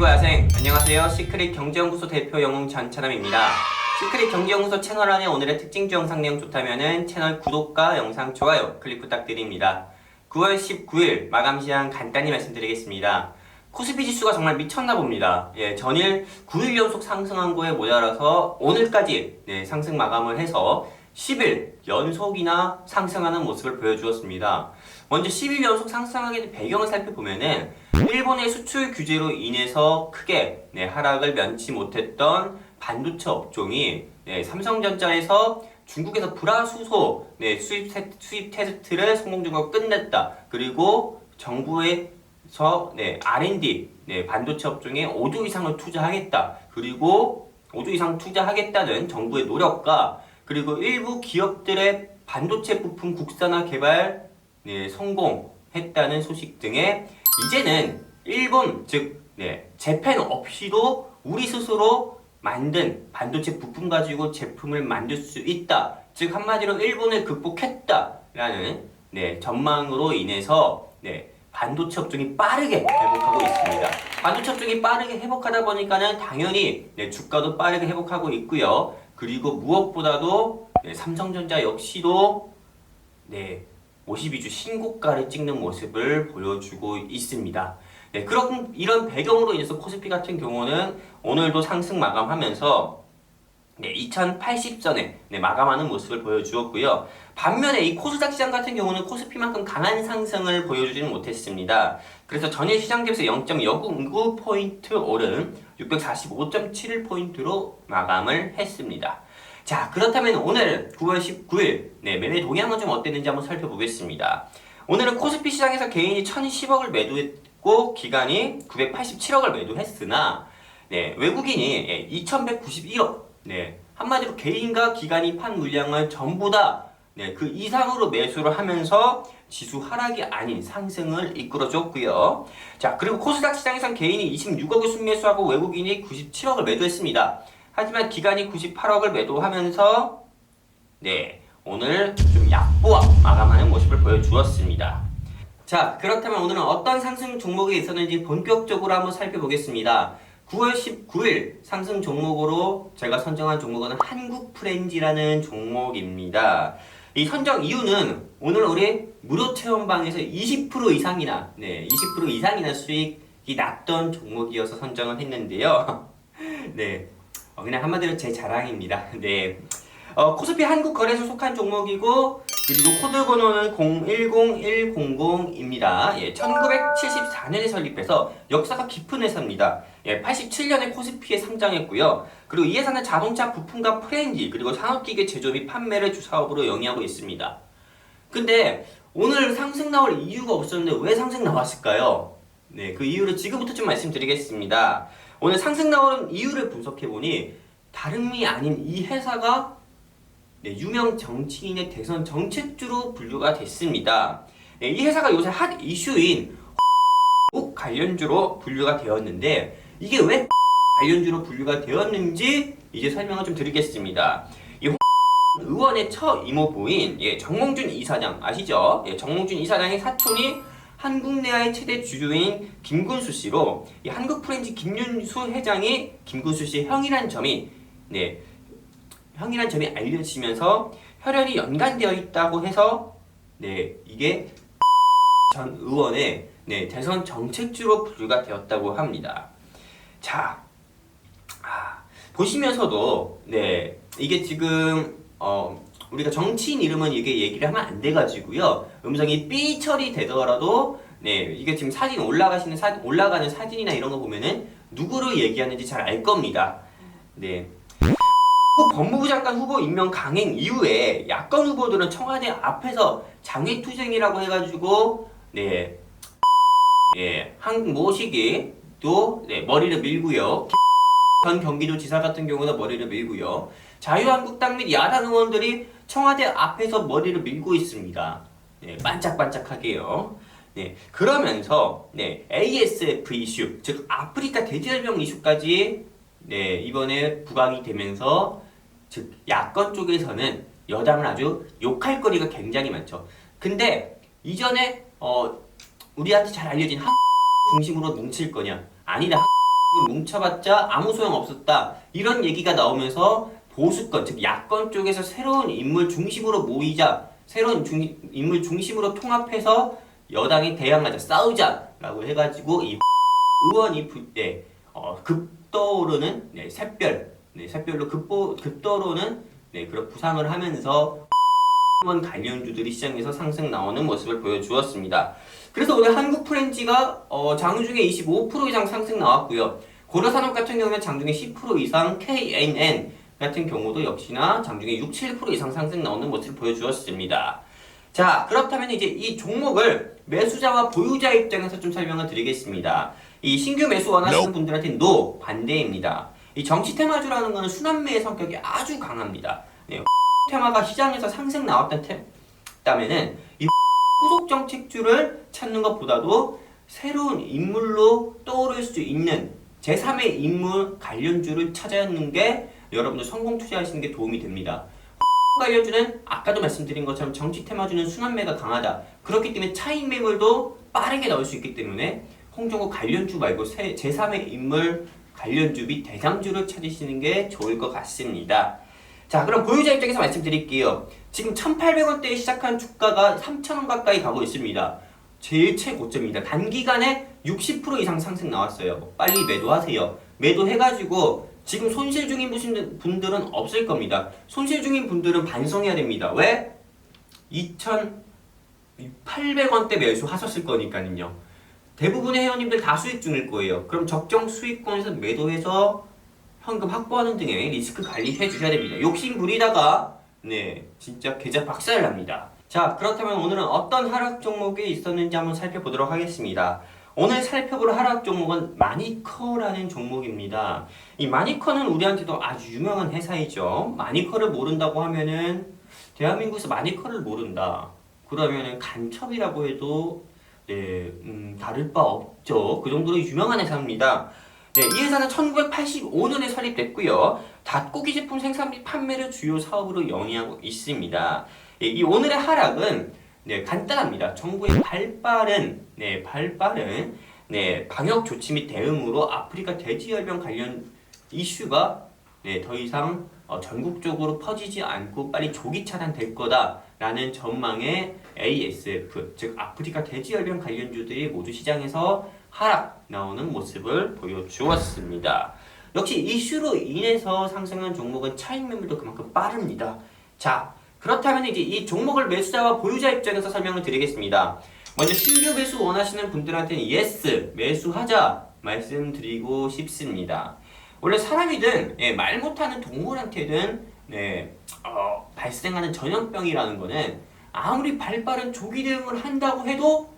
그리고 야생, 안녕하세요. 시크릿 경제연구소 대표 영웅 전차남입니다. 시크릿 경제연구소 채널 안에 오늘의 특징주 영상 내용 좋다면은 채널 구독과 영상 좋아요 클릭 부탁드립니다. 9월 19일 마감 시장 간단히 말씀드리겠습니다. 코스피 지수가 정말 미쳤나 봅니다. 전일 9일 연속 상승한 거에 모자라서 오늘까지 상승 마감을 해서 10일 연속이나 상승하는 모습을 보여주었습니다. 먼저 10일 연속 상승하게 된 배경을 살펴보면은 일본의 수출 규제로 인해서 크게 하락을 면치 못했던 반도체 업종이 삼성전자에서 중국에서 불화수소 수입 테스트를 성공적으로 끝냈다. 그리고 정부에서 R&D 반도체 업종에 5조 이상을 투자하겠다. 그리고 5조 이상 투자하겠다는 정부의 노력과 그리고 일부 기업들의 반도체 부품 국산화 개발 성공했다는 소식 등에 이제는 일본 즉 재팬 없이도 우리 스스로 만든 반도체 부품 가지고 제품을 만들 수 있다. 즉 한마디로 일본을 극복했다라는 전망으로 인해서 반도체 업종이 빠르게 회복하고 있습니다. 반도체 업종이 빠르게 회복하다 보니까는 당연히 주가도 빠르게 회복하고 있고요. 그리고 무엇보다도 삼성전자 역시도 52주 신고가를 찍는 모습을 보여주고 있습니다. 그럼 이런 배경으로 인해서 코스피 같은 경우는 오늘도 상승 마감하면서 2080선에 마감하는 모습을 보여주었고요. 반면에 이 코스닥 시장 같은 경우는 코스피만큼 강한 상승을 보여주지는 못했습니다. 그래서 전일 시장 대비해서 0.09포인트 오른 645.71포인트로 마감을 했습니다. 자, 그렇다면 오늘 9월 19일 매매 동향은 좀 어땠는지 한번 살펴보겠습니다. 오늘은 코스피 시장에서 개인이 1010억을 매도했고 기관이 987억을 매도했으나 외국인이 2191억 한마디로 개인과 기관이 판 물량을 전부 다 그 이상으로 매수를 하면서 지수 하락이 아닌 상승을 이끌어줬고요. 자, 그리고 코스닥 시장에선 개인이 26억을 순매수하고 외국인이 97억을 매도했습니다. 하지만 기관이 98억을 매도하면서 오늘 좀 약보와 마감하는 모습을 보여주었습니다. 자, 그렇다면 오늘은 어떤 상승 종목이 있었는지 본격적으로 한번 살펴보겠습니다. 9월 19일 상승 종목으로 제가 선정한 종목은 한국프렌지라는 종목입니다. 이 선정 이유는 오늘 우리 무료 체험방에서 20% 이상이나 20% 이상이나 수익이 났던 종목이어서 선정을 했는데요. 그냥 한마디로 제 자랑입니다. 코스피 한국거래소 속한 종목이고 그리고 코드 번호는 010100입니다. 1974년에 설립해서 역사가 깊은 회사입니다. 87년에 코스피에 상장했고요. 그리고 이 회사는 자동차 부품과 프렌지 그리고 산업기계 제조 및 판매를 주 사업으로 영위하고 있습니다. 근데 오늘 상승 나올 이유가 없었는데 왜 상승 나왔을까요? 그 이유를 지금부터 좀 말씀드리겠습니다. 오늘 상승 나오는 이유를 분석해보니 다름이 아닌 이 회사가 유명 정치인의 대선 정책주로 분류가 됐습니다. 이 회사가 요새 핫 이슈인 관련주로 분류가 되었는데 이게 왜 관련주로 분류가 되었는지 이제 설명을 좀 드리겠습니다. 이 의원의 처 이모부인 정몽준 이사장 아시죠? 정몽준 이사장의 사촌이 한국내화의 최대 주주인 김군수 씨로 이 한국프렌지 김윤수 회장이 김군수 씨의 형이란 점이 알려지면서 혈연이 연관되어 있다고 해서 이게 전 의원의 대선 정책주로 분류가 되었다고 합니다. 자, 보시면서도 이게 지금 우리가 정치인 이름은 이게 얘기를 하면 안 돼가지고요. 음성이 삐 처리되더라도 이게 지금 사진 올라가는 사진이나 이런 거 보면은 누구를 얘기하는지 잘 알 겁니다. 법무부 장관 후보 임명 강행 이후에 야권 후보들은 청와대 앞에서 장외투쟁이라고 해가지고 한국 모시기 또 머리를 밀고요. 전 경기도지사 같은 경우는 머리를 밀고요. 자유한국당 및 야당 의원들이 청와대 앞에서 머리를 밀고 있습니다. 반짝반짝하게요. 그러면서 ASF 이슈, 즉 아프리카 돼지열병 이슈까지 이번에 부각이 되면서 즉 야권 쪽에서는 여당을 아주 욕할 거리가 굉장히 많죠. 근데 이전에 우리한테 잘 알려진 중심으로 뭉칠 거냐? 아니다. 뭉쳐봤자 아무 소용 없었다. 이런 얘기가 나오면서 보수권, 즉 야권 쪽에서 새로운 인물 중심으로 모이자, 인물 중심으로 통합해서 여당에 대항하자, 싸우자라고 해가지고 이 의원이 급떠오르는 샛별로 급떠오르는 그런 부상을 하면서 의원 관련주들이 시장에서 상승 나오는 모습을 보여주었습니다. 그래서 오늘 한국 프렌치가 장중에 25% 이상 상승 나왔고요. 고려산업 같은 경우는 장중에 10% 이상, KNN 같은 경우도 역시나 장중에 6, 7% 이상 상승 나오는 모습을 보여주었습니다. 자, 그렇다면 이제 이 종목을 매수자와 보유자 입장에서 좀 설명을 드리겠습니다. 이 신규 매수 원하시는 분들한테는 NO, 반대입니다. 이 정치 테마주라는 것은 순환매의 성격이 아주 강합니다. 테마가 시장에서 상승 나왔다면은 이 후속 정책주를 찾는 것보다도 새로운 인물로 떠오를 수 있는 제3의 인물 관련주를 찾아내는 게 여러분들 성공 투자하시는 게 도움이 됩니다. 관련주는 아까도 말씀드린 것처럼 정치 테마주는 순환매가 강하다. 그렇기 때문에 차익 매물도 빠르게 나올 수 있기 때문에 홍종국 관련주 말고 제3의 인물 관련주 및 대장주를 찾으시는 게 좋을 것 같습니다. 자, 그럼 보유자 입장에서 말씀드릴게요. 지금 1,800원대에 시작한 주가가 3,000원 가까이 가고 있습니다. 제일 최고점입니다. 단기간에 60% 이상 상승 나왔어요. 빨리 매도하세요. 매도해가지고 지금 손실 중인 분들은 없을 겁니다. 손실 중인 분들은 반성해야 됩니다. 왜? 2,800원대 매수하셨을 거니까요. 대부분의 회원님들 다 수익 중일 거예요. 그럼 적정 수익권에서 매도해서 현금 확보하는 등의 리스크 관리해 주셔야 됩니다. 욕심 부리다가 진짜 계좌 박살 납니다. 자, 그렇다면 오늘은 어떤 하락 종목이 있었는지 한번 살펴보도록 하겠습니다. 오늘 살펴볼 하락 종목은 마니커라는 종목입니다. 이 마니커는 우리한테도 아주 유명한 회사이죠. 마니커를 모른다고 하면은 대한민국에서 마니커를 모른다. 그러면은 간첩이라고 해도 다를 바 없죠. 그 정도로 유명한 회사입니다. 이 회사는 1985년에 설립됐고요. 닭고기 제품 생산 및 판매를 주요 사업으로 영위하고 있습니다. 이 오늘의 하락은 간단합니다. 정부의 발빠른 방역 조치 및 대응으로 아프리카 돼지열병 관련 이슈가 더 이상 전국적으로 퍼지지 않고 빨리 조기 차단될 거다라는 전망의 ASF, 즉 아프리카 돼지열병 관련주들이 모두 시장에서 하락 나오는 모습을 보여주었습니다. 역시 이슈로 인해서 상승한 종목은 차익 매물도 그만큼 빠릅니다. 자, 그렇다면 이제 이 종목을 매수자와 보유자 입장에서 설명을 드리겠습니다. 먼저 신규 매수 원하시는 분들한테는 예스, 매수하자 말씀드리고 싶습니다. 원래 사람이든 말 못하는 동물한테든 발생하는 전염병이라는 거는 아무리 발빠른 조기 대응을 한다고 해도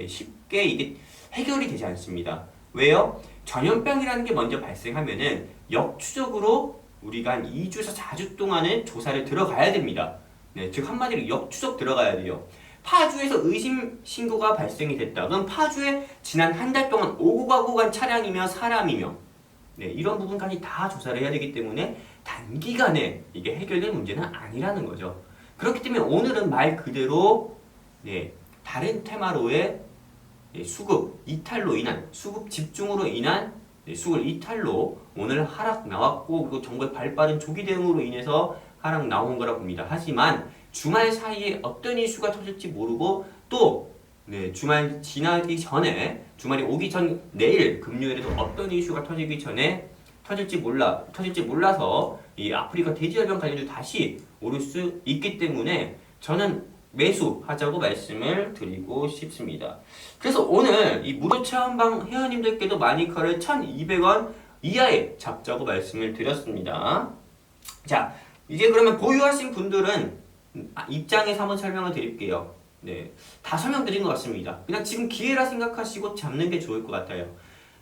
쉽게 이게 해결이 되지 않습니다. 왜요? 전염병이라는 게 먼저 발생하면은 역추적으로 우리가 한 2주에서 4주 동안은 조사를 들어가야 됩니다. 즉 한마디로 역추적 들어가야 돼요. 파주에서 의심 신고가 발생이 됐다. 그럼 파주에 지난 한 달 동안 오고 가고 간 차량이며 사람이며 이런 부분까지 다 조사를 해야 되기 때문에 단기간에 이게 해결될 문제는 아니라는 거죠. 그렇기 때문에 오늘은 말 그대로 다른 테마로의 수급 이탈로 인한 수급 집중으로 인한 수급 이탈로 오늘 하락 나왔고, 그리고 정부의 발빠른 조기 대응으로 인해서 하락 나온 거라 봅니다. 하지만 주말 사이에 어떤 이슈가 터질지 모르고 또 주말 지나기 전에, 주말이 오기 전 내일 금요일에도 어떤 이슈가 터질지 몰라서 이 아프리카 돼지열병 관련주 다시 오를 수 있기 때문에 저는 매수하자고 말씀을 드리고 싶습니다. 그래서 오늘 이 무료 체험방 회원님들께도 마니커를 1,200원 이하에 잡자고 말씀을 드렸습니다. 자, 이제 그러면 보유하신 분들은 입장에서 한번 설명을 드릴게요. 다 설명드린 것 같습니다. 그냥 지금 기회라 생각하시고 잡는 게 좋을 것 같아요.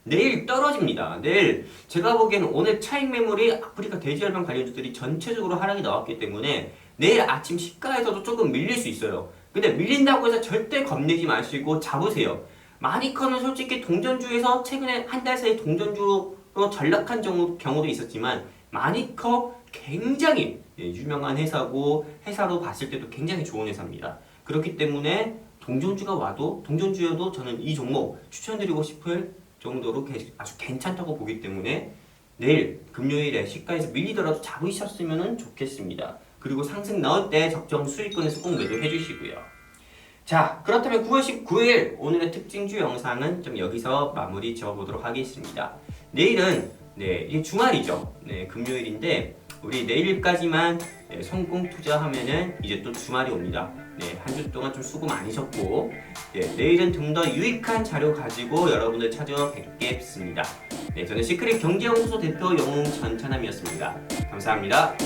내일 떨어집니다. 내일 제가 보기에는 오늘 차익 매물이 아프리카 돼지열병 관련주들이 전체적으로 하락이 나왔기 때문에 내일 아침 시가에서도 조금 밀릴 수 있어요. 근데 밀린다고 해서 절대 겁내지 마시고 잡으세요. 마니커는 솔직히 동전주에서 최근에 한 달 사이 동전주로 전락한 경우도 있었지만 마니커 굉장히 유명한 회사고, 회사로 봤을 때도 굉장히 좋은 회사입니다. 그렇기 때문에 동전주가 와도, 동전주여도 저는 이 종목 추천드리고 싶을 정도로 아주 괜찮다고 보기 때문에 내일 금요일에 시가에서 밀리더라도 잡으셨으면 좋겠습니다. 그리고 상승 나올 때 적정 수익권에서 꼭 매도해 주시고요. 자, 그렇다면 9월 19일 오늘의 특징주 영상은 좀 여기서 마무리 지어보도록 하겠습니다. 내일은 이게 주말이죠. 금요일인데 우리 내일까지만 성공 투자하면은 이제 또 주말이 옵니다. 한 주 동안 좀 수고 많으셨고 내일은 좀 더 유익한 자료 가지고 여러분들 찾아뵙겠습니다. 저는 시크릿 경제연구소 대표 영웅 전찬남이었습니다. 감사합니다.